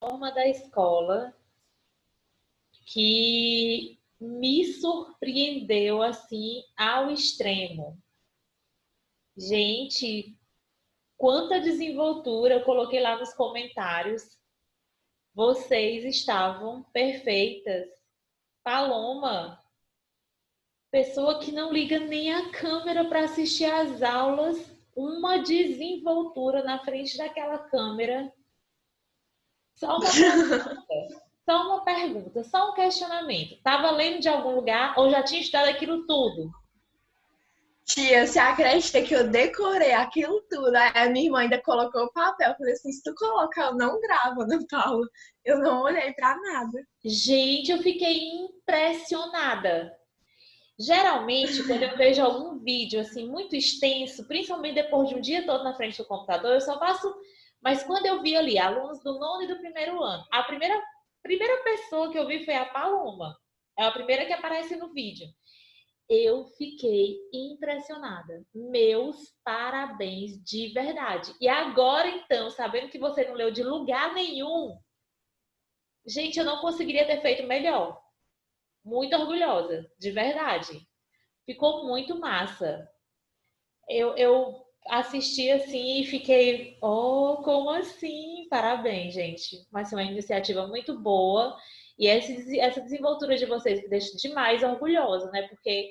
forma da escola que me surpreendeu assim ao extremo. Gente, quanta desenvoltura eu coloquei lá nos comentários. Vocês estavam perfeitas. Paloma, pessoa que não liga nem a câmera para assistir às aulas, uma desenvoltura na frente daquela câmera. Só uma pergunta, só um questionamento. Estava lendo de algum lugar ou já tinha estudado aquilo tudo? Tia, você acredita que eu decorei aquilo tudo? Aí a minha irmã ainda colocou o papel. Eu falei assim, se tu colocar, eu não gravo, Ana Paula. Eu não olhei pra nada. Gente, eu fiquei impressionada. Geralmente, quando eu vejo algum vídeo assim muito extenso, principalmente depois de um dia todo na frente do computador, eu só faço. Mas quando eu vi ali alunos do nono e do primeiro ano, a primeira pessoa que eu vi foi a Paloma. É a primeira que aparece no vídeo. Eu fiquei impressionada. Meus parabéns de verdade. E agora, então, sabendo que você não leu de lugar nenhum, gente, eu não conseguiria ter feito melhor. Muito orgulhosa, de verdade. Ficou muito massa. Eu assisti assim e fiquei, oh, como assim? Parabéns, gente. Mas é uma iniciativa muito boa. E essa desenvoltura de vocês me deixa demais orgulhosa, né? Porque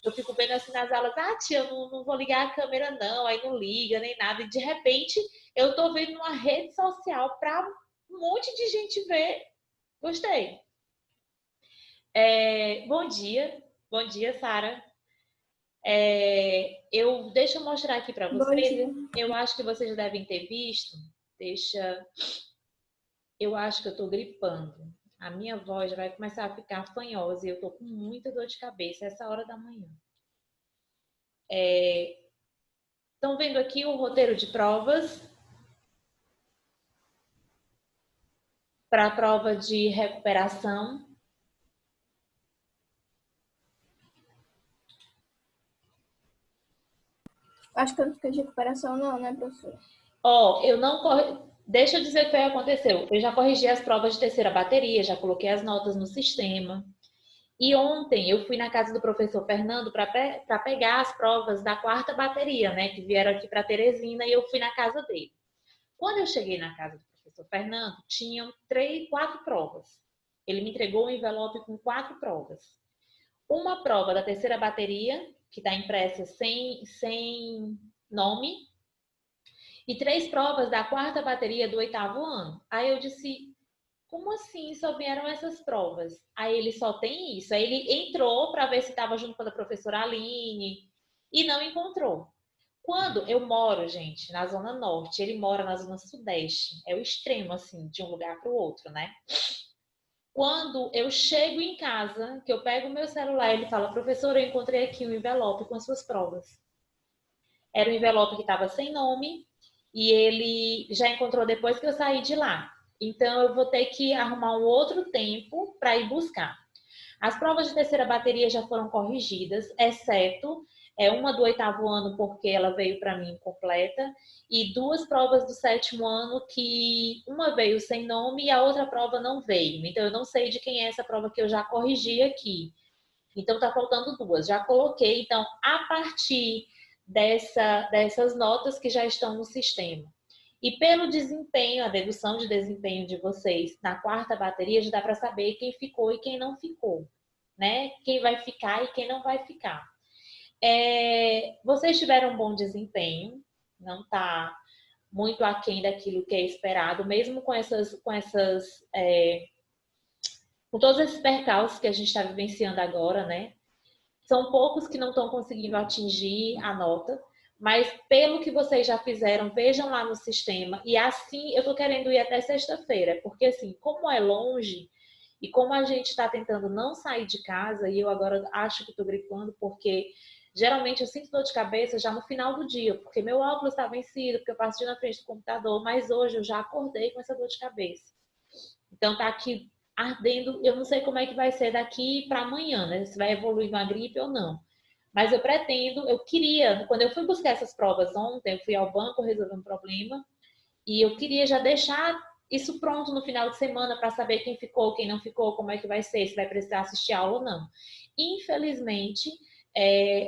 eu fico vendo assim nas aulas, tia, eu não vou ligar a câmera não, aí não liga nem nada. E de repente eu tô vendo uma rede social para um monte de gente ver. Gostei. Bom dia, Sara. Deixa eu mostrar aqui para Bom vocês. dia. Eu acho que vocês já devem ter visto. Eu acho que eu tô gripando. A minha voz já vai começar a ficar fanhosa e eu tô com muita dor de cabeça essa hora da manhã. Estão vendo aqui o roteiro de provas para a prova de recuperação. Acho que eu não fiquei de recuperação não, né, professora? Eu não Deixa eu dizer o que aconteceu. Eu já corrigi as provas de terceira bateria, já coloquei as notas no sistema. E ontem eu fui na casa do professor Fernando para pegar as provas da quarta bateria, né? Que vieram aqui para Teresina e eu fui na casa dele. Quando eu cheguei na casa do professor Fernando, tinham 4 provas. Ele me entregou um envelope com 4 provas. Uma prova da terceira bateria, que está impressa sem nome, e 3 provas da quarta bateria do 8º ano. Aí eu disse, como assim só vieram essas provas? Aí ele só tem isso. Aí ele entrou para ver se estava junto com a professora Aline e não encontrou. Quando eu moro, gente, na Zona Norte, ele mora na Zona Sudeste. É o extremo, assim, de um lugar para o outro, né? Quando eu chego em casa, que eu pego o meu celular, ele fala, professora, eu encontrei aqui um envelope com as suas provas. Era um envelope que estava sem nome e ele já encontrou depois que eu saí de lá. Então, eu vou ter que arrumar um outro tempo para ir buscar. As provas de terceira bateria já foram corrigidas, exceto uma do 8º ano, porque ela veio para mim completa, e 2 provas do 7º ano, que uma veio sem nome e a outra prova não veio. Então, eu não sei de quem é essa prova que eu já corrigi aqui. Então, tá faltando 2. Já coloquei, então, a partir dessas notas que já estão no sistema. E pelo desempenho, a dedução de desempenho de vocês na quarta bateria, já dá para saber quem ficou e quem não ficou, né? Quem vai ficar e quem não vai ficar. Vocês tiveram um bom desempenho, não está muito aquém daquilo que é esperado, mesmo com com todos esses percalços que a gente está vivenciando agora, né? São poucos que não estão conseguindo atingir a nota, mas pelo que vocês já fizeram, vejam lá no sistema. E assim, eu estou querendo ir até sexta-feira, porque assim, como é longe e como a gente está tentando não sair de casa, e eu agora acho que estou gripando, porque geralmente eu sinto dor de cabeça já no final do dia, porque meu óculos está vencido, porque eu passo o dia na frente do computador, mas hoje eu já acordei com essa dor de cabeça. Então tá aqui ardendo, eu não sei como é que vai ser daqui para amanhã, né? Se vai evoluir uma gripe ou não. Mas eu queria, quando eu fui buscar essas provas ontem, eu fui ao banco resolver um problema e eu queria já deixar isso pronto no final de semana para saber quem ficou, quem não ficou, como é que vai ser, se vai precisar assistir aula ou não. Infelizmente,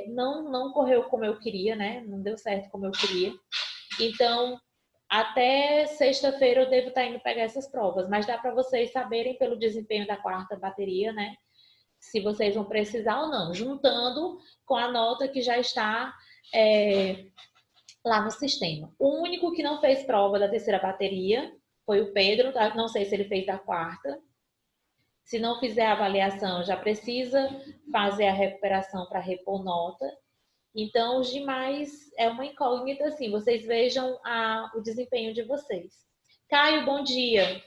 não correu como eu queria, né? Não deu certo como eu queria. Então, até sexta-feira eu devo estar indo pegar essas provas, mas dá para vocês saberem pelo desempenho da quarta bateria, né? Se vocês vão precisar ou não, juntando com a nota que já está lá no sistema. O único que não fez prova da terceira bateria foi o Pedro, não sei se ele fez da quarta. Se não fizer a avaliação, já precisa fazer a recuperação para repor nota. Então, os demais é uma incógnita, assim. Vocês vejam o desempenho de vocês. Caio, bom dia.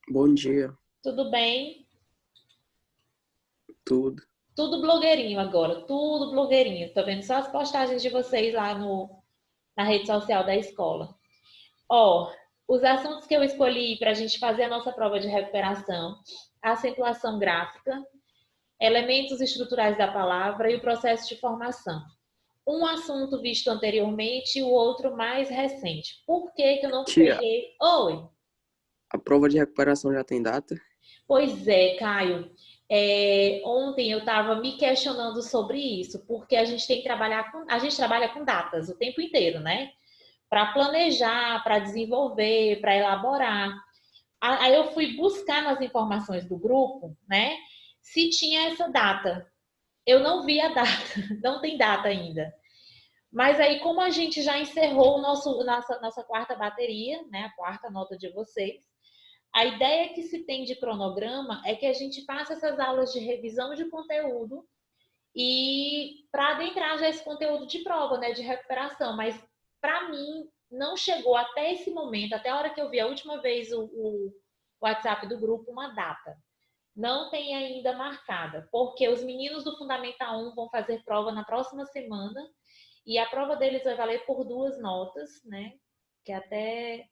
Bom dia. Tudo bem? Tudo. Tudo blogueirinho agora, tudo blogueirinho. Tô vendo só as postagens de vocês lá na rede social da escola. Ó, os assuntos que eu escolhi para a gente fazer a nossa prova de recuperação: acentuação gráfica, elementos estruturais da palavra e o processo de formação. Um assunto visto anteriormente e o outro mais recente. Por que eu não peguei? Oi! A prova de recuperação já tem data? Pois é, Caio. Ontem eu estava me questionando sobre isso, porque a gente tem que a gente trabalha com datas o tempo inteiro, né? Para planejar, para desenvolver, para elaborar. Aí eu fui buscar nas informações do grupo, né? Se tinha essa data. Eu não vi a data, não tem data ainda. Mas aí, como a gente já encerrou nossa quarta bateria, né? A quarta nota de vocês, a ideia que se tem de cronograma é que a gente faça essas aulas de revisão de conteúdo e para adentrar já esse conteúdo de prova, né, de recuperação. Mas para mim não chegou até esse momento, até a hora que eu vi a última vez o WhatsApp do grupo, uma data. Não tem ainda marcada, porque os meninos do Fundamental 1 vão fazer prova na próxima semana e a prova deles vai valer por 2 notas, né, que até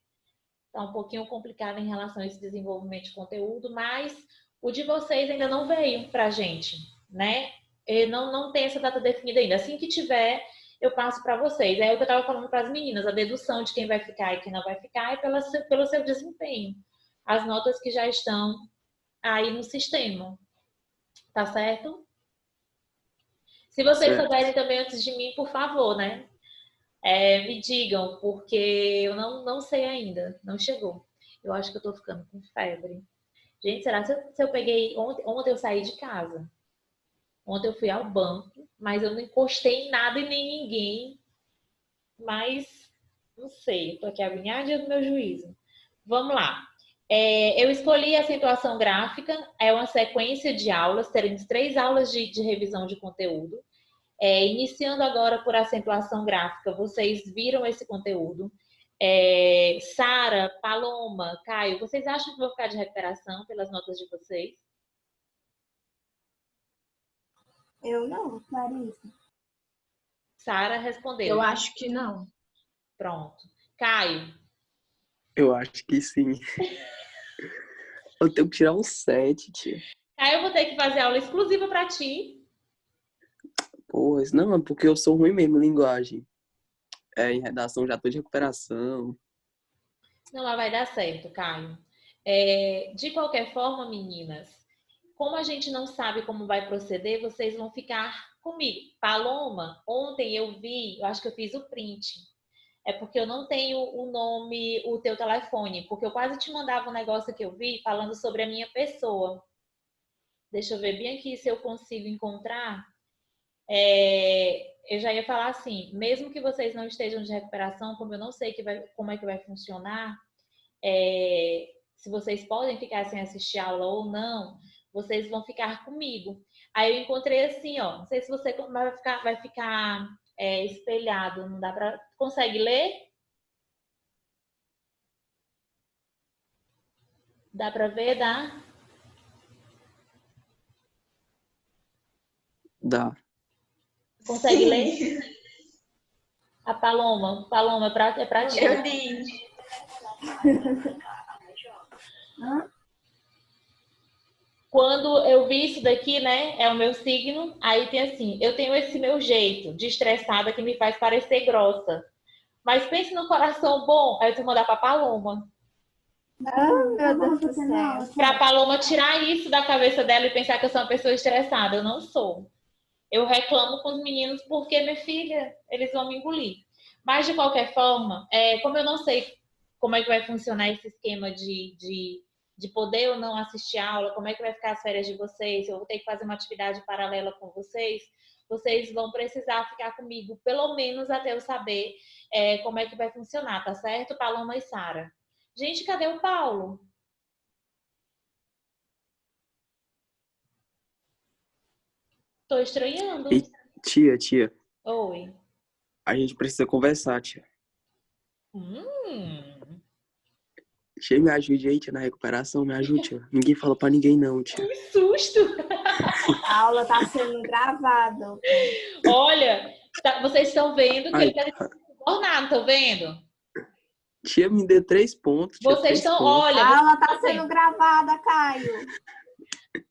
está um pouquinho complicado em relação a esse desenvolvimento de conteúdo, mas o de vocês ainda não veio para a gente, né? Não tem essa data definida ainda. Assim que tiver, eu passo para vocês. É o que eu estava falando para as meninas, a dedução de quem vai ficar e quem não vai ficar é pelo seu desempenho. As notas que já estão aí no sistema. Tá certo? Se vocês souberem também antes de mim, por favor, né? Me digam, porque eu não sei ainda, não chegou. Eu acho que eu tô ficando com febre. Gente, será se eu peguei... Ontem eu saí de casa. Ontem eu fui ao banco, mas eu não encostei em nada e nem ninguém. Mas, não sei, eu tô aqui agoniada do meu juízo. Vamos lá. Eu escolhi a acentuação gráfica, é uma sequência de aulas, teremos 3 aulas de revisão de conteúdo. Iniciando agora por acentuação gráfica, vocês viram esse conteúdo. Sara, Paloma, Caio, vocês acham que vou ficar de recuperação pelas notas de vocês? Eu não, Larissa. Sara respondeu. Eu acho que não. Pronto. Caio? Eu acho que sim. Eu tenho que tirar um 7, tia. Caio, eu vou ter que fazer aula exclusiva para ti. Pois, não, é porque eu sou ruim mesmo em linguagem. Em redação já tô de recuperação. Não, mas vai dar certo, Caio. De qualquer forma, meninas, como a gente não sabe como vai proceder, vocês vão ficar comigo. Paloma, ontem eu vi, eu acho que eu fiz o print. É porque eu não tenho o nome, o teu telefone, porque eu quase te mandava um negócio que eu vi falando sobre a minha pessoa. Deixa eu ver bem aqui se eu consigo encontrar. Eu já ia falar assim, mesmo que vocês não estejam de recuperação, como eu não sei como é que vai funcionar, se vocês podem ficar sem assistir aula ou não, vocês vão ficar comigo. Aí eu encontrei assim, ó, não sei se você vai ficar espelhado, não dá para... Consegue ler? Dá para ver? Dá? Dá. Consegue ler? A Paloma é pra ti. Eu li. Quando eu vi isso daqui, né, é o meu signo, aí tem assim, eu tenho esse meu jeito de estressada que me faz parecer grossa. Mas pense no coração bom, aí tu mandar pra Paloma. Meu Deus do céu. Pra Paloma tirar isso da cabeça dela e pensar que eu sou uma pessoa estressada. Eu não sou. Eu reclamo com os meninos porque, minha filha, eles vão me engolir. Mas, de qualquer forma, como eu não sei como é que vai funcionar esse esquema de poder ou não assistir aula, como é que vai ficar as férias de vocês, eu vou ter que fazer uma atividade paralela com vocês, vocês vão precisar ficar comigo, pelo menos até eu saber como é que vai funcionar, tá certo, Paloma e Sara? Gente, cadê o Paulo? Tô estranhando. E, tia, Oi. a gente precisa conversar, tia. Hum. Tia, me ajude aí, tia, na recuperação, me ajude, tia. Ninguém fala pra ninguém, não, tia. Que susto! A aula tá sendo gravada. Olha, vocês estão vendo que Ai, ele tá subornado, estão vendo? tia, me dê 3 pontos, tia, Vocês 3 estão, pontos. olha, A aula tá vocês estão sendo vendo. gravada, Caio.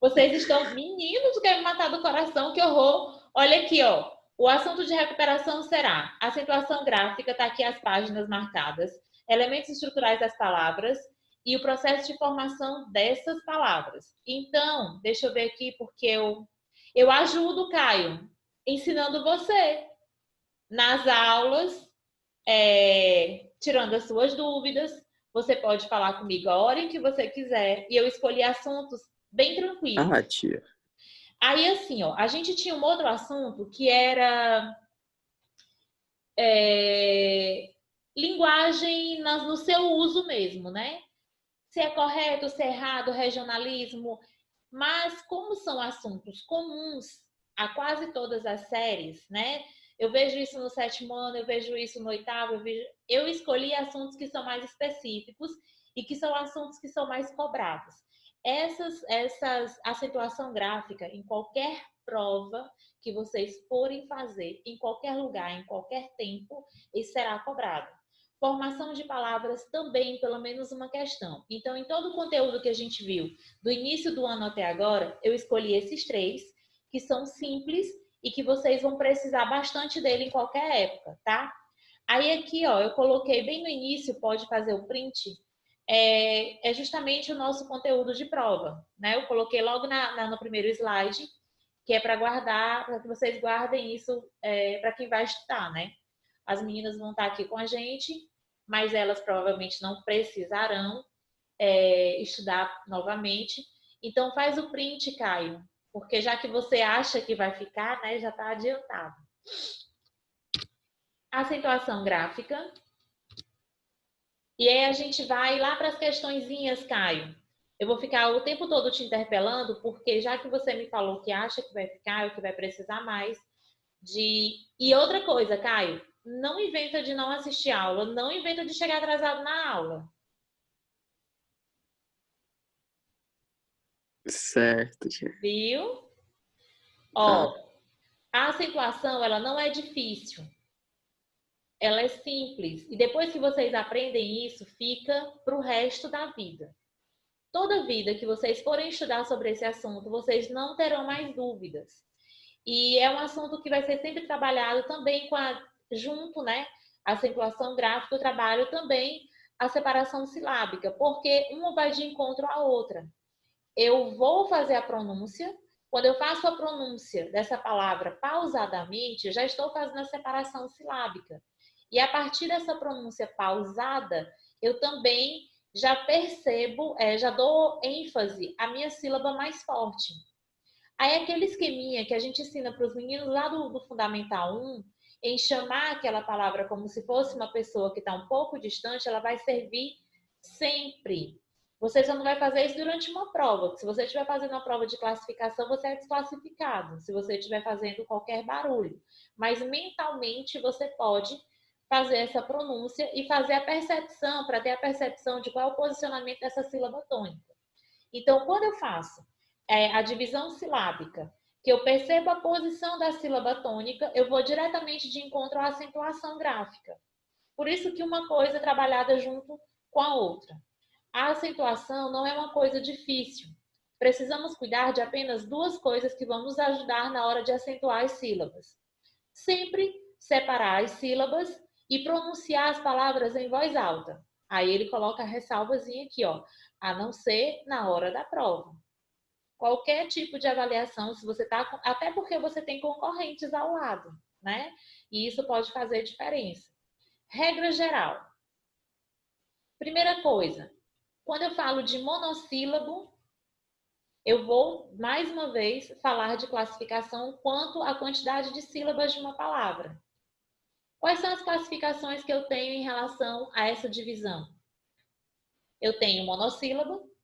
Vocês estão, meninos, querem me matar do coração, que horror. Olha aqui, ó. O assunto de recuperação será acentuação gráfica, tá aqui as páginas marcadas, elementos estruturais das palavras e o processo de formação dessas palavras. Então, deixa eu ver aqui, porque eu ajudo, Caio, ensinando você nas aulas, tirando as suas dúvidas. Você pode falar comigo a hora em que você quiser e eu escolhi assuntos bem tranquilos. Ah, tia. Aí, assim, ó, a gente tinha um outro assunto que era linguagem no seu uso mesmo, né? Se é correto, se é errado, regionalismo. Mas como são assuntos comuns a quase todas as séries, né? Eu vejo isso no 7º ano, eu vejo isso no 8º, eu escolhi assuntos que são mais específicos e que são assuntos que são mais cobrados. Essas acentuação gráfica em qualquer prova que vocês forem fazer, em qualquer lugar, em qualquer tempo, isso será cobrado. Formação de palavras também, pelo menos uma questão. Então, em todo o conteúdo que a gente viu, do início do ano até agora, eu escolhi esses 3, que são simples e que vocês vão precisar bastante dele em qualquer época, tá? Aí aqui, ó, eu coloquei bem no início, pode fazer o print, é justamente o nosso conteúdo de prova, né? Eu coloquei logo no primeiro slide, que é para guardar, para que vocês guardem isso para quem vai estudar, né? As meninas vão estar aqui com a gente, mas elas provavelmente não precisarão estudar novamente. Então faz o print, Caio, porque já que você acha que vai ficar, né, já está adiantado. Acentuação gráfica. E aí a gente vai lá para as questõezinhas, Caio. Eu vou ficar o tempo todo te interpelando, porque já que você me falou que acha que vai ficar, ou que vai precisar mais de... E outra coisa, Caio, não inventa de não assistir aula, não inventa de chegar atrasado na aula. Certo, tia. Viu? Tá. Ó, a acentuação, ela não é difícil. Ela é simples. E depois que vocês aprendem isso, fica para o resto da vida. Toda vida que vocês forem estudar sobre esse assunto, vocês não terão mais dúvidas. E é um assunto que vai ser sempre trabalhado também junto, né? A acentuação gráfica, eu trabalho também a separação silábica, porque uma vai de encontro à outra. Eu vou fazer a pronúncia. Quando eu faço a pronúncia dessa palavra pausadamente, já estou fazendo a separação silábica. E a partir dessa pronúncia pausada, eu também já percebo, já dou ênfase à minha sílaba mais forte. Aí aquele esqueminha que a gente ensina para os meninos lá do Fundamental 1, em chamar aquela palavra como se fosse uma pessoa que está um pouco distante, ela vai servir sempre. Você só não vai fazer isso durante uma prova. Se você estiver fazendo uma prova de classificação, você é desclassificado. Se você estiver fazendo qualquer barulho. Mas mentalmente você pode fazer essa pronúncia e fazer a percepção, para ter a percepção de qual é o posicionamento dessa sílaba tônica. Então, quando eu faço a divisão silábica, que eu percebo a posição da sílaba tônica, eu vou diretamente de encontro à acentuação gráfica. Por isso que uma coisa é trabalhada junto com a outra. A acentuação não é uma coisa difícil. Precisamos cuidar de apenas 2 coisas que vão nos ajudar na hora de acentuar as sílabas. Sempre separar as sílabas e pronunciar as palavras em voz alta. Aí ele coloca a ressalvazinha aqui, ó, a não ser na hora da prova. Qualquer tipo de avaliação, se você tá, até porque você tem concorrentes ao lado, né? E isso pode fazer diferença. Regra geral. Primeira coisa, quando eu falo de monossílabo, eu vou, mais uma vez, falar de classificação quanto à quantidade de sílabas de uma palavra. Quais são as classificações que eu tenho em relação a essa divisão? Eu tenho monossílabo.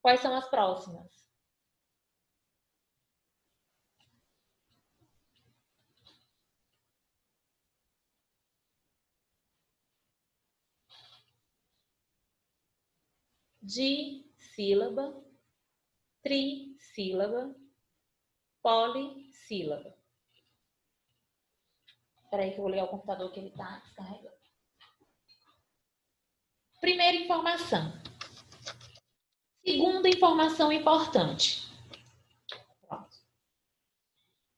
Quais são as próximas? Dissílaba, trissílaba, polissílaba. Espera aí que eu vou ligar o computador que ele está descarregando. Primeira informação. Segunda informação importante. Pronto.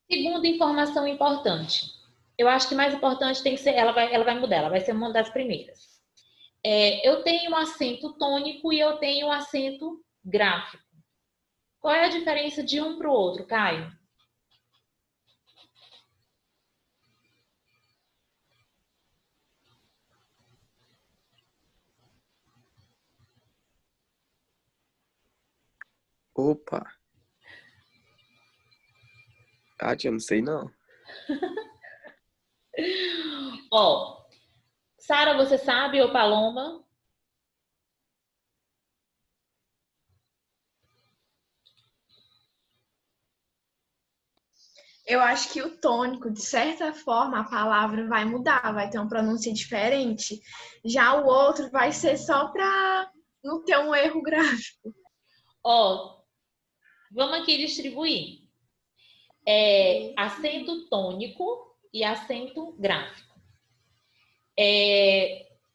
Segunda informação importante. Eu acho que mais importante tem que ser, ela vai mudar, ela vai ser uma das primeiras. Eu tenho um acento tônico e eu tenho um acento gráfico. Qual é a diferença de um para o outro, Caio? Opa. Tia, eu não sei não. Ó, Sara, você sabe, ou Paloma? Eu acho que o tônico, de certa forma, a palavra vai mudar, vai ter uma pronúncia diferente. Já o outro vai ser só para não ter um erro gráfico. Ó, vamos aqui distribuir. Acento tônico e acento gráfico.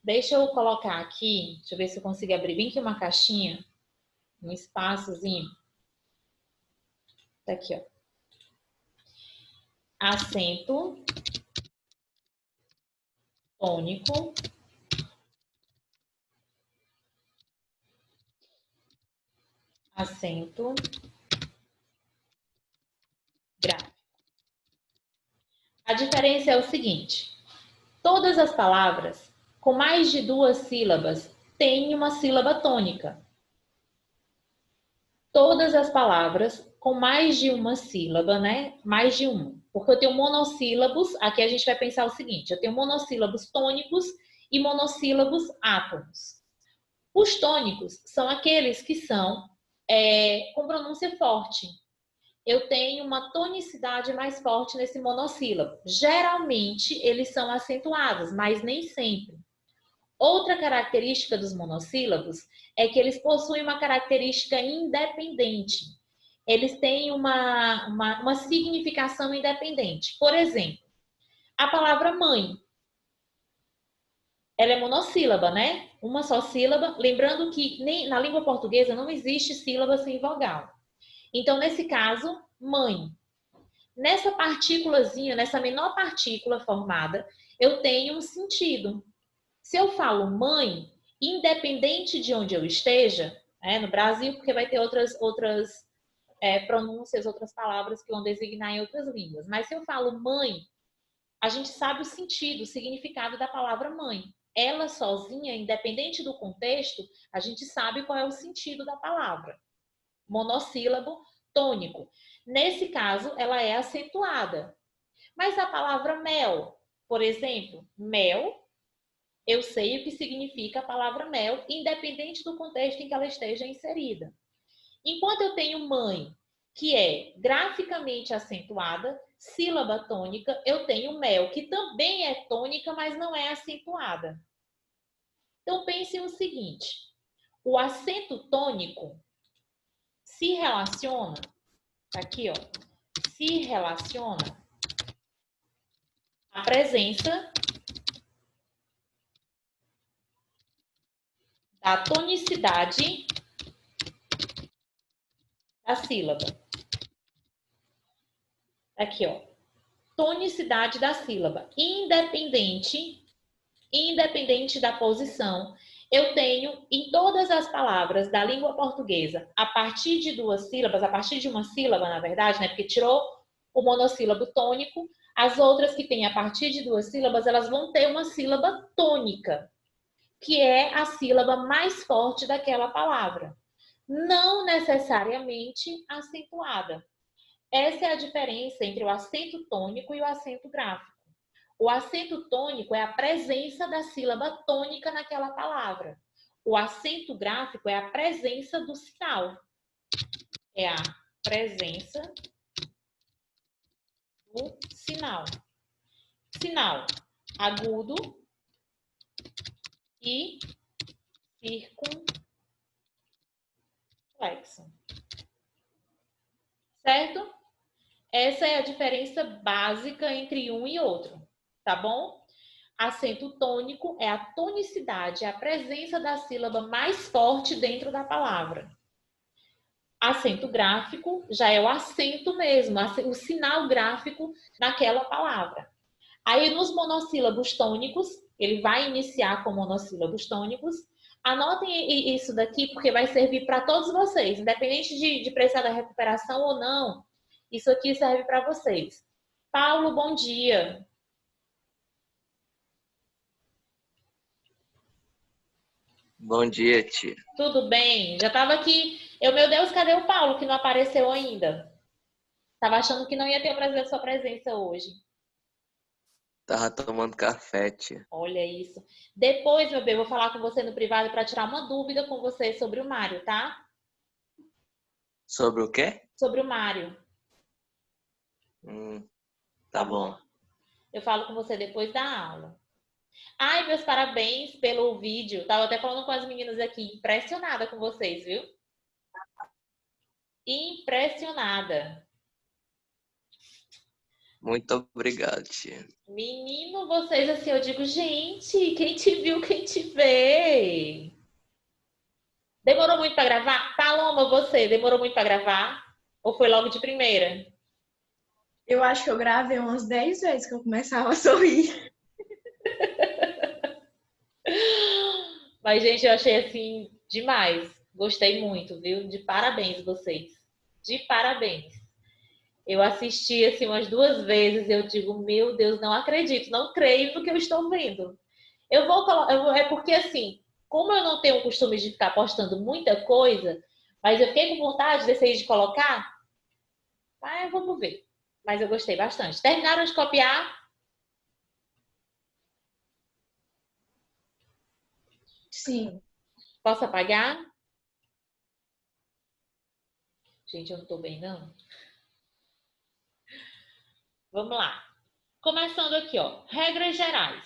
Deixa eu colocar aqui, deixa eu ver se eu consigo abrir bem aqui uma caixinha, um espaçozinho. Tá aqui, ó. Acento tônico, acento gráfico. A diferença é o seguinte: todas as palavras com mais de 2 sílabas têm uma sílaba tônica. Todas as palavras com mais de uma sílaba, né? Mais de uma. Porque eu tenho monossílabos, aqui a gente vai pensar o seguinte: eu tenho monossílabos tônicos e monossílabos átonos. Os tônicos são aqueles que são com pronúncia forte. Eu tenho uma tonicidade mais forte nesse monossílabo. Geralmente, eles são acentuados, mas nem sempre. Outra característica dos monossílabos é que eles possuem uma característica independente. Eles têm uma significação independente. Por exemplo, a palavra mãe. Ela é monossílaba, né? Uma só sílaba. Lembrando que na língua portuguesa não existe sílaba sem vogal. Então, nesse caso, mãe. Nessa partículazinha, nessa menor partícula formada, eu tenho um sentido. Se eu falo mãe, independente de onde eu esteja, no Brasil, porque vai ter outras pronúncias, outras palavras que vão designar em outras línguas. Mas se eu falo mãe, a gente sabe o sentido, o significado da palavra mãe. Ela sozinha, independente do contexto, a gente sabe qual é o sentido da palavra. Monossílabo tônico. Nesse caso, ela é acentuada. Mas a palavra mel, por exemplo, mel, eu sei o que significa a palavra mel, independente do contexto em que ela esteja inserida. Enquanto eu tenho mãe, que é graficamente acentuada, sílaba tônica, eu tenho mel, que também é tônica, mas não é acentuada. Então, pense o seguinte: o acento tônico se relaciona, aqui, ó, se relaciona à presença da tonicidade da sílaba. Aqui, ó. Tonicidade da sílaba, independente Independente da posição, eu tenho em todas as palavras da língua portuguesa, a partir de duas sílabas, a partir de uma sílaba, na verdade, né? Porque tirou o monossílabo tônico, as outras que têm a partir de duas sílabas, elas vão ter uma sílaba tônica, que é a sílaba mais forte daquela palavra. Não necessariamente acentuada. Essa é a diferença entre o acento tônico e o acento gráfico. O acento tônico é a presença da sílaba tônica naquela palavra. O acento gráfico é a presença do sinal. É a presença do sinal. Sinal agudo e circunflexo. Certo? Essa é a diferença básica entre um e outro, tá bom? Acento tônico é a tonicidade, é a presença da sílaba mais forte dentro da palavra. Acento gráfico já é o acento mesmo, o sinal gráfico naquela palavra. Aí, nos monossílabos tônicos, ele vai iniciar com monossílabos tônicos. Anotem isso daqui, porque vai servir para todos vocês, independente de precisar da recuperação ou não. Isso aqui serve para vocês. Paulo, bom dia. Bom dia, tia. Tudo bem? Já estava aqui. Meu Deus, cadê o Paulo que não apareceu ainda? Estava achando que não ia ter a sua presença hoje. Tava tomando café, tia. Olha isso. Depois, meu bem, eu vou falar com você no privado para tirar uma dúvida com você sobre o Mário, tá? Sobre o quê? Sobre o Mário. Tá bom. Eu falo com você depois da aula. Ai, meus parabéns pelo vídeo. Tava até falando com as meninas aqui. Impressionada com vocês, viu? Impressionada. Muito obrigado, tia. Menino, vocês assim, eu digo, gente, quem te viu, quem te vê. Demorou muito para gravar? Paloma, você, demorou muito para gravar? Ou foi logo de primeira? Eu acho que eu gravei umas 10 vezes que eu começava a sorrir. Mas, gente, eu achei assim demais. Gostei muito, viu? De parabéns vocês. De parabéns. Eu assisti assim umas 2 vezes e eu digo, meu Deus, não acredito, não creio no que eu estou vendo. É porque assim, como eu não tenho o costume de ficar postando muita coisa, mas eu fiquei com vontade de colocar, vamos ver. Mas eu gostei bastante. Terminaram de copiar? Sim. Posso apagar? Gente, eu não tô bem, não. Vamos lá. Começando aqui, ó. Regras gerais.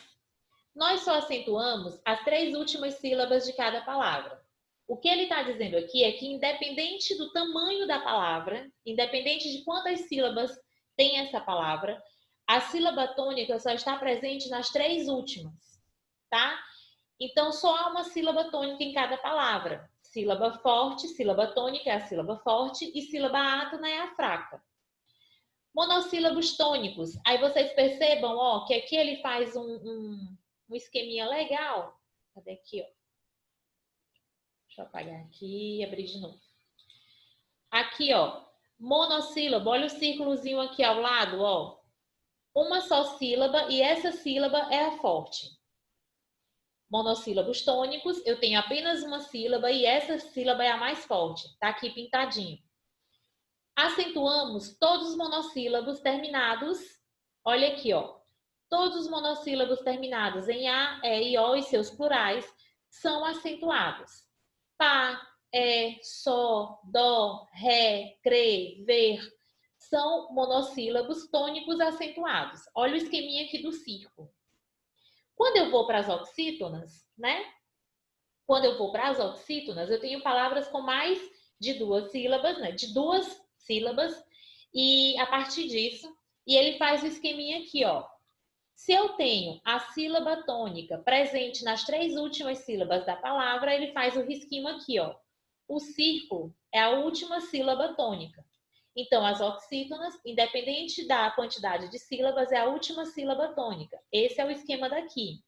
Nós só acentuamos as 3 últimas sílabas de cada palavra. O que ele está dizendo aqui é que, independente do tamanho da palavra, independente de quantas sílabas tem essa palavra, a sílaba tônica só está presente nas 3 últimas, tá? Então, só há uma sílaba tônica em cada palavra. Sílaba forte, sílaba tônica é a sílaba forte e sílaba átona é a fraca. Monossílabos tônicos. Aí vocês percebam, ó, que aqui ele faz um esqueminha legal. Cadê aqui, ó? Deixa eu apagar aqui e abrir de novo. Aqui, ó, monossílabo. Olha o círculozinho aqui ao lado, ó. Uma só sílaba e essa sílaba é a forte. Monossílabos tônicos, eu tenho apenas uma sílaba e essa sílaba é a mais forte. Tá aqui pintadinho. Acentuamos todos os monossílabos terminados. Olha aqui, ó. Todos os monossílabos terminados em A, E e O e seus plurais são acentuados. Pá, Sol, Dó, Ré, Crê, Ver. São monossílabos tônicos acentuados. Olha o esqueminha aqui do círculo. Quando eu vou para as oxítonas, né? Quando eu vou para as oxítonas, eu tenho palavras com mais de 2 sílabas, né? De 2 sílabas. E a partir disso, e ele faz o esqueminha aqui, ó. Se eu tenho a sílaba tônica presente nas 3 últimas sílabas da palavra, ele faz o risquinho aqui, ó. O círculo é a última sílaba tônica. Então, as oxítonas, independente da quantidade de sílabas, é a última sílaba tônica. Esse é o esquema daqui.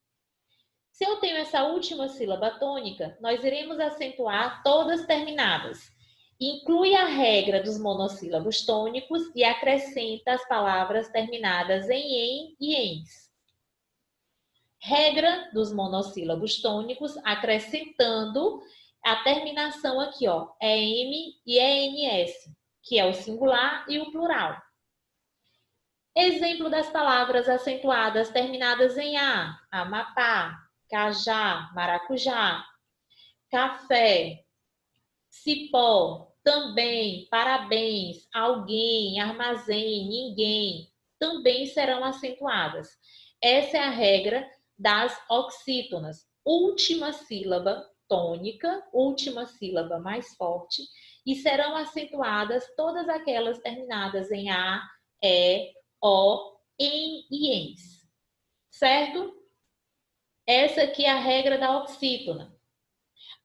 Se eu tenho essa última sílaba tônica, nós iremos acentuar todas terminadas. Inclui a regra dos monossílabos tônicos e acrescenta as palavras terminadas em e ens. Regra dos monossílabos tônicos, acrescentando a terminação aqui, ó, EM e ENS, que é o singular e o plural. Exemplo das palavras acentuadas terminadas em A: Amapá, Cajá, Maracujá, café, cipó, também, parabéns, alguém, armazém, ninguém, também serão acentuadas. Essa é a regra das oxítonas. Última sílaba tônica, última sílaba mais forte, e serão acentuadas todas aquelas terminadas em A, E, O, em e ens. Certo? Essa aqui é a regra da oxítona.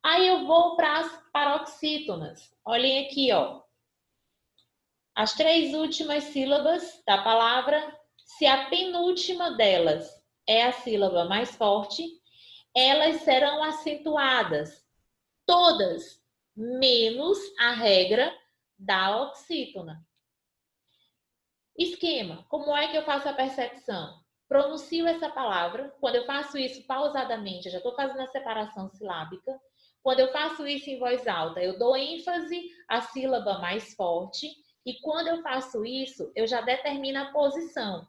Aí eu vou para as paroxítonas. Olhem aqui, ó. As 3 últimas sílabas da palavra, se a penúltima delas é a sílaba mais forte, elas serão acentuadas. Todas, menos a regra da oxítona. Esquema. Como é que eu faço a percepção? Pronuncio essa palavra. Quando eu faço isso pausadamente, eu já estou fazendo a separação silábica. Quando eu faço isso em voz alta, eu dou ênfase à sílaba mais forte. E quando eu faço isso, eu já determino a posição.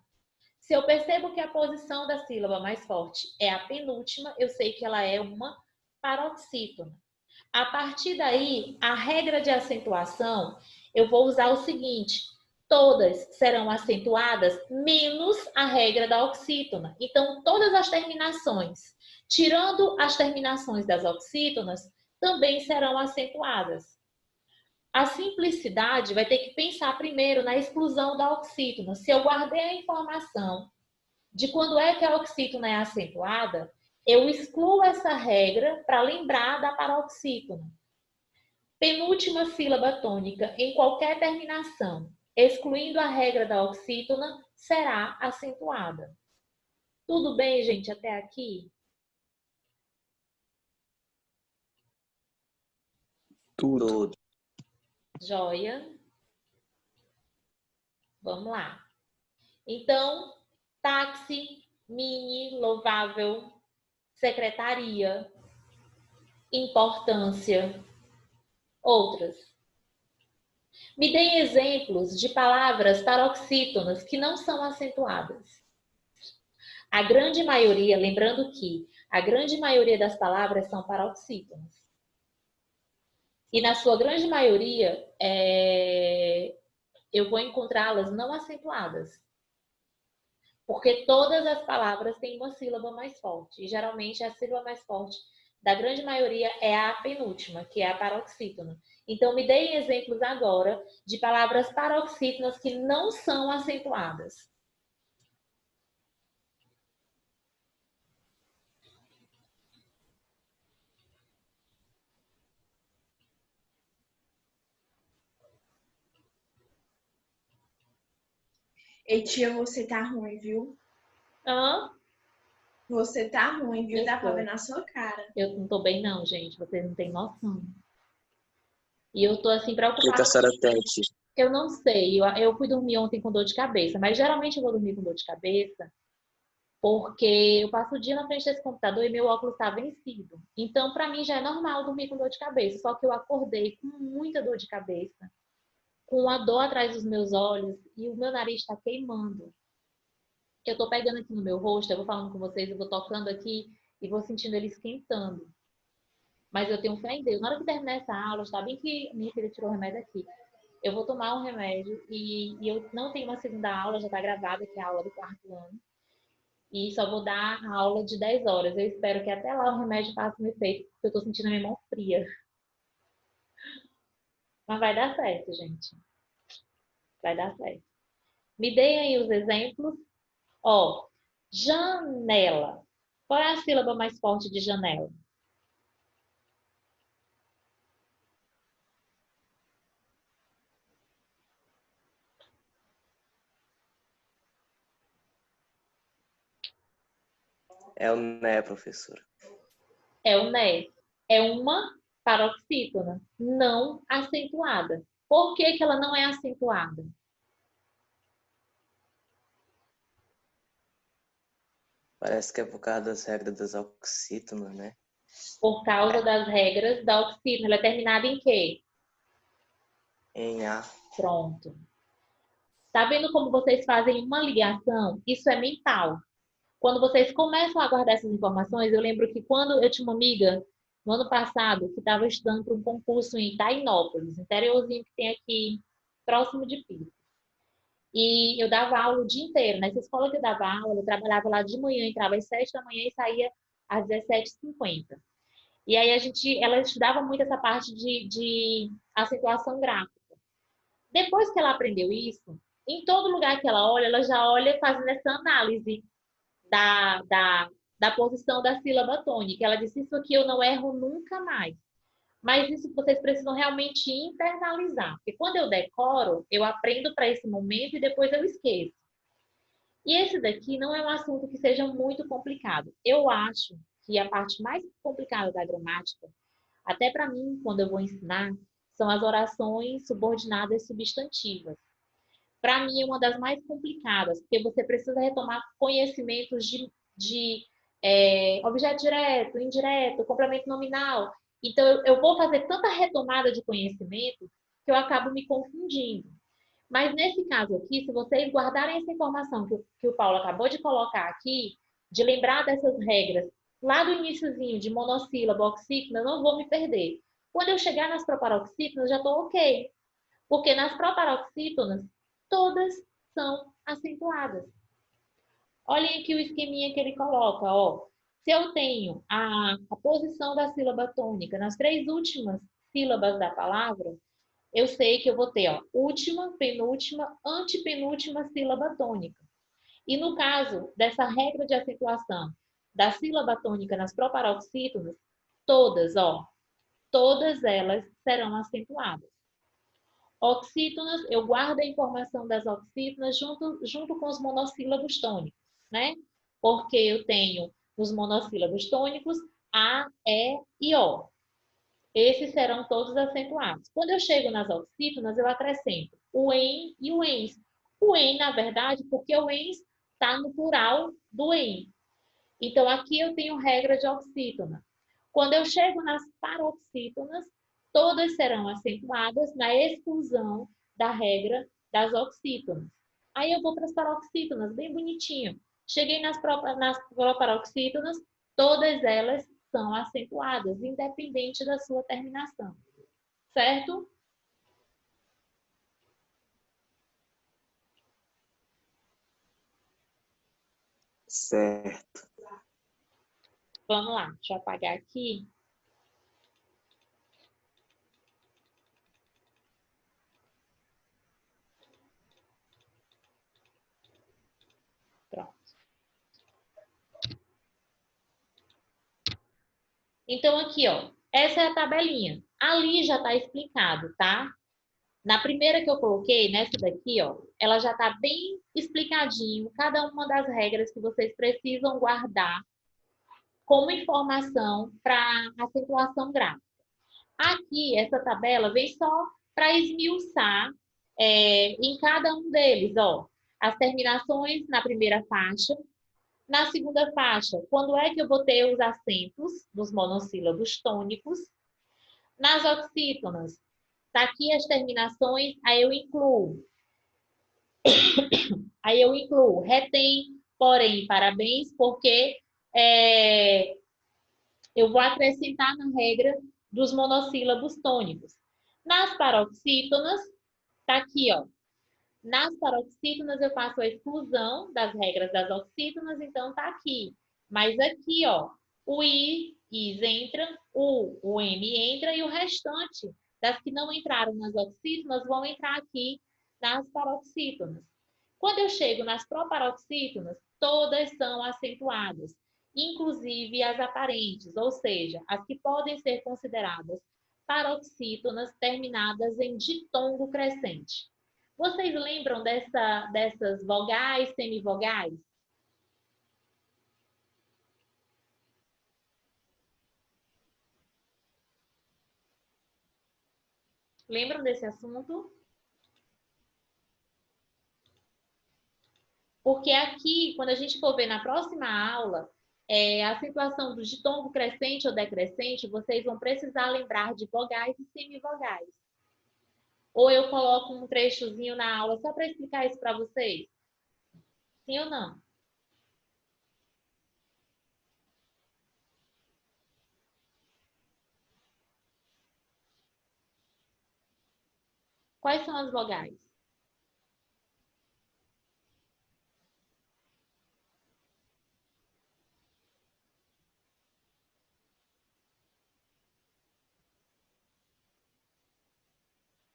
Se eu percebo que a posição da sílaba mais forte é a penúltima, eu sei que ela é uma paroxítona. A partir daí, a regra de acentuação, eu vou usar o seguinte: todas serão acentuadas, menos a regra da oxítona. Então, todas as terminações, tirando as terminações das oxítonas, também serão acentuadas. A simplicidade vai ter que pensar primeiro na exclusão da oxítona. Se eu guardei a informação de quando é que a oxítona é acentuada, eu excluo essa regra para lembrar da paroxítona. Penúltima sílaba tônica em qualquer terminação, excluindo a regra da oxítona, será acentuada. Tudo bem, gente, até aqui? Tudo. Joia? Vamos lá. Então, táxi, mini, louvável, secretaria, importância, outras. Me deem exemplos de palavras paroxítonas que não são acentuadas. A grande maioria, lembrando que a grande maioria das palavras são paroxítonas. E na sua grande maioria, eu vou encontrá-las não acentuadas. Porque todas as palavras têm uma sílaba mais forte. E geralmente a sílaba mais forte da grande maioria é a penúltima, que é a paroxítona. Então, me deem exemplos agora de palavras paroxítonas que não são acentuadas. Ei, tia, você tá ruim, viu? Hã? Você tá ruim, viu? Eu Dá pra tô. ver na sua cara. Eu não tô bem não, gente. Vocês não têm noção. E eu tô assim O que preocupada. a senhora tem, tia? Eu não sei. Eu fui dormir ontem com dor de cabeça. Mas geralmente eu vou dormir com dor de cabeça porque eu passo o dia na frente desse computador e meu óculos está vencido. Então, para mim já é normal dormir com dor de cabeça. Só que eu acordei com muita dor de cabeça, com a dor atrás dos meus olhos e o meu nariz está queimando. Eu tô pegando aqui no meu rosto, eu vou falando com vocês, eu vou tocando aqui e vou sentindo ele esquentando. Mas eu tenho fé em Deus. Na hora que terminar essa aula, está bem que minha filha tirou o remédio aqui. Eu vou tomar um remédio e eu não tenho uma segunda aula, já está gravada, que é a aula do 4º ano. E só vou dar a aula de 10 horas. Eu espero que até lá o remédio faça um efeito, porque eu estou sentindo a minha mão fria. Mas vai dar certo, gente. Vai dar certo. Me deem aí os exemplos. Ó, janela. Qual é a sílaba mais forte de janela? É o né, professora. É o né. É uma paroxítona não acentuada. Por que que ela não é acentuada? Parece que é por causa das regras das oxítonas, né? Por causa das regras da oxítona. Ela é terminada em quê? Em A. Pronto. Tá vendo como vocês fazem uma ligação? Isso é mental. Quando vocês começam a guardar essas informações, eu lembro que quando eu tinha uma amiga no ano passado que estava estudando para um concurso em Itainópolis, interiorzinho que tem aqui, próximo de Pires. E eu dava aula o dia inteiro. Nessa escola que eu dava aula, eu trabalhava lá de manhã, entrava às 7 da manhã e saía às 17h50. E aí ela estudava muito essa parte de acentuação gráfica. Depois que ela aprendeu isso, em todo lugar que ela olha, ela já olha fazendo essa análise da, da, da posição da sílaba tônica. Ela disse, isso aqui eu não erro nunca mais. Mas isso vocês precisam realmente internalizar. Porque quando eu decoro, eu aprendo para esse momento e depois eu esqueço. E esse daqui não é um assunto que seja muito complicado. Eu acho que a parte mais complicada da gramática, até para mim, quando eu vou ensinar, são as orações subordinadas substantivas. Para mim, é uma das mais complicadas, porque você precisa retomar conhecimentos de objeto direto, indireto, complemento nominal. Então, eu vou fazer tanta retomada de conhecimento que eu acabo me confundindo. Mas nesse caso aqui, se vocês guardarem essa informação que o Paulo acabou de colocar aqui, de lembrar dessas regras, lá do iniciozinho de monossílabo, oxítono, eu não vou me perder. Quando eu chegar nas proparoxítonas, já estou ok. Porque nas proparoxítonas, todas são acentuadas. Olhem aqui o esqueminha que ele coloca, ó. Se eu tenho a posição da sílaba tônica nas 3 últimas sílabas da palavra, eu sei que eu vou ter, ó, última, penúltima, antepenúltima sílaba tônica. E no caso dessa regra de acentuação da sílaba tônica nas proparoxítonas, todas, ó, todas elas serão acentuadas. Oxítonas, eu guardo a informação das oxítonas junto com os monossílabos tônicos, né? Porque eu tenho nos monossílabos tônicos A, E e O. Esses serão todos acentuados. Quando eu chego nas oxítonas, eu acrescento o EN e o ENS. O EN, na verdade, porque o ENS está no plural do EN. Então, aqui eu tenho regra de oxítona. Quando eu chego nas paroxítonas, todas serão acentuadas na exclusão da regra das oxítonas. Aí eu vou para as paroxítonas, bem bonitinho. Cheguei nas proparoxítonas, todas elas são acentuadas, independente da sua terminação. Certo? Certo. Vamos lá, deixa eu apagar aqui. Pronto. Então, aqui, ó, essa é a tabelinha. Ali já está explicado, tá? Na primeira que eu coloquei, nessa daqui, ó, ela já está bem explicadinho, cada uma das regras que vocês precisam guardar como informação para acentuação gráfica. Aqui, essa tabela vem só para esmiuçar em cada um deles, ó, as terminações na primeira faixa. Na segunda faixa, quando é que eu vou ter os acentos dos monossílabos tônicos? Nas oxítonas, tá aqui as terminações, aí eu incluo retém, porém, parabéns, porque eu vou acrescentar na regra dos monossílabos tônicos. Nas paroxítonas, tá aqui, ó. Nas paroxítonas eu faço a exclusão das regras das oxítonas, então tá aqui. Mas aqui, ó, o I, Is entra, o M entra e o restante das que não entraram nas oxítonas vão entrar aqui nas paroxítonas. Quando eu chego nas proparoxítonas, todas são acentuadas, inclusive as aparentes, ou seja, as que podem ser consideradas paroxítonas terminadas em ditongo crescente. Vocês lembram dessas vogais, semivogais? Lembram desse assunto? Porque aqui, quando a gente for ver na próxima aula, a situação do ditongo crescente ou decrescente, vocês vão precisar lembrar de vogais e semivogais. Ou eu coloco um trechozinho na aula só para explicar isso para vocês? Sim ou não? Quais são as vogais?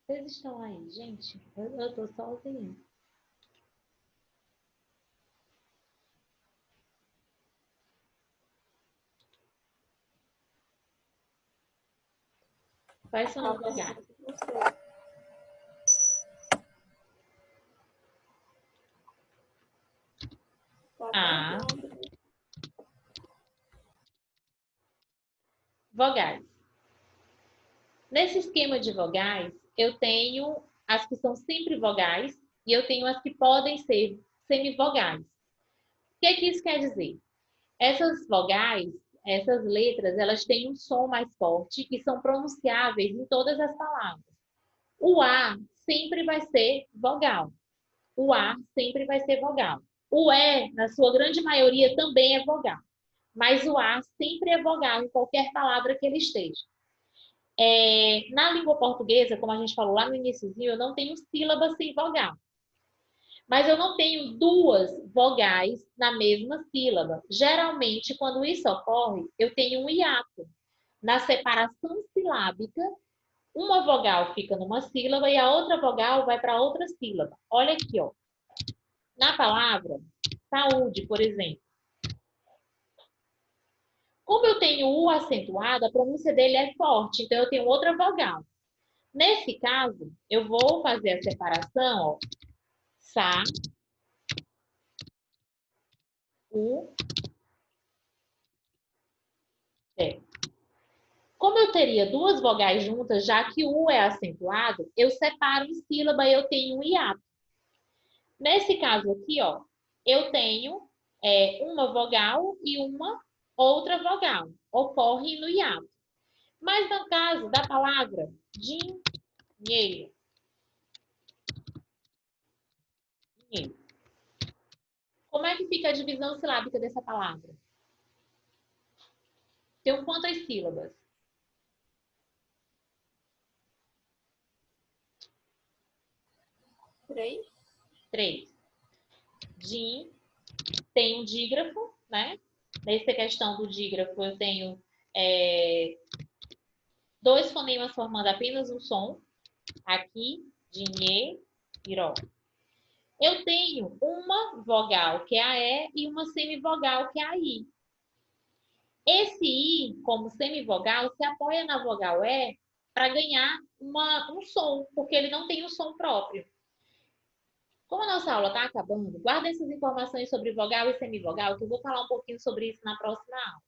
Vocês estão aí, gente? Eu tô sozinha. Quais são as vogais? A. Vogais. Nesse esquema de vogais, eu tenho as que são sempre vogais e eu tenho as que podem ser semivogais. O que isso quer dizer? Essas vogais, essas letras, elas têm um som mais forte e são pronunciáveis em todas as palavras. O A sempre vai ser vogal. O A sempre vai ser vogal. O E, na sua grande maioria, também é vogal. Mas o A sempre é vogal em qualquer palavra que ele esteja. Na língua portuguesa, como a gente falou lá no iniciozinho, eu não tenho sílaba sem vogal. Mas eu não tenho duas vogais na mesma sílaba. Geralmente, quando isso ocorre, eu tenho um hiato. Na separação silábica, uma vogal fica numa sílaba e a outra vogal vai para outra sílaba. Olha aqui, ó. Na palavra saúde, por exemplo. Como eu tenho o acentuado, a pronúncia dele é forte, então eu tenho outra vogal. Nesse caso, eu vou fazer a separação, ó. Sa, u, é. Como eu teria duas vogais juntas, já que o é acentuado, eu separo em sílaba e eu tenho um hiato. Nesse caso aqui, ó, eu tenho uma vogal e uma outra vogal. Ocorre no hiato. Mas no caso da palavra dinheiro, dinheiro, como é que fica a divisão silábica dessa palavra? Tem quantas sílabas? 3. 3. Din tem um dígrafo, né? Nessa questão do dígrafo, eu tenho dois fonemas formando apenas um som. Aqui, dinheiro, iró. Eu tenho uma vogal, que é a E, e uma semivogal, que é a I. Esse I, como semivogal, se apoia na vogal E para ganhar um som, porque ele não tem um som próprio. Como a nossa aula está acabando, guarda essas informações sobre vogal e semivogal, que eu vou falar um pouquinho sobre isso na próxima aula.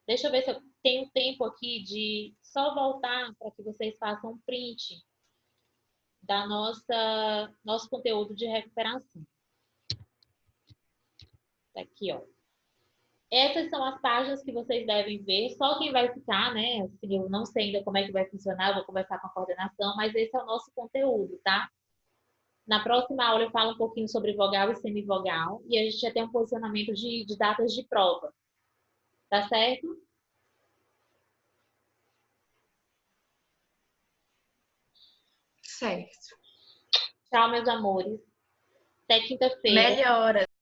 Deixa eu ver se eu tenho tempo aqui de só voltar para que vocês façam um print da nosso conteúdo de recuperação. Tá aqui, ó. Essas são as páginas que vocês devem ver. Só quem vai ficar, né? Assim, eu não sei ainda como é que vai funcionar, eu vou conversar com a coordenação, mas esse é o nosso conteúdo, tá? Na próxima aula eu falo um pouquinho sobre vogal e semivogal e a gente já tem um posicionamento de datas de prova. Tá certo? Certo. Tchau, meus amores. Até quinta-feira. Melhora.